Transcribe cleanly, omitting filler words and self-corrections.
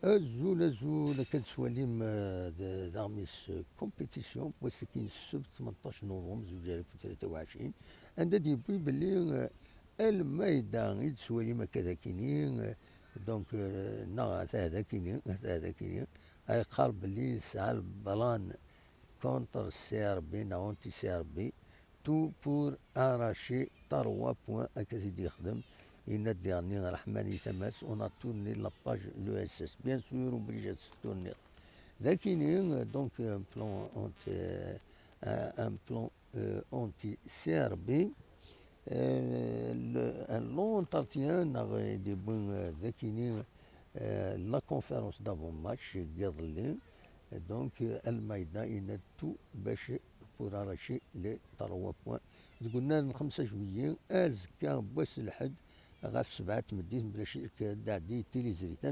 azul كتسواليم داغميس كومبيتيسيون بوسكين السبت 18 نوفمبر 2023 عندها ديبوي بلي المايدا يتسواليم هكذا كينين دونك نغا هذا كينين اي قارب بلي يسعى البلان كونتر سي ار بي اونتي سي ار بي tout pour arracher 3 points à Kazidi Khdem. Et notre dernier, Rahmani Tamas, on a tourné la page l'ESS. Bien sûr, obligé de se tourner. Lakini, donc un plan anti-CRB. Un long entretien des bons la conférence d'avant-match, donc Al-Maïda, il a tout bêché pour arracher les 3 points. قلنا 5 جويي أزكى بواس الحد غاف 7 مدينة بلا شي داعدي تيليزريتان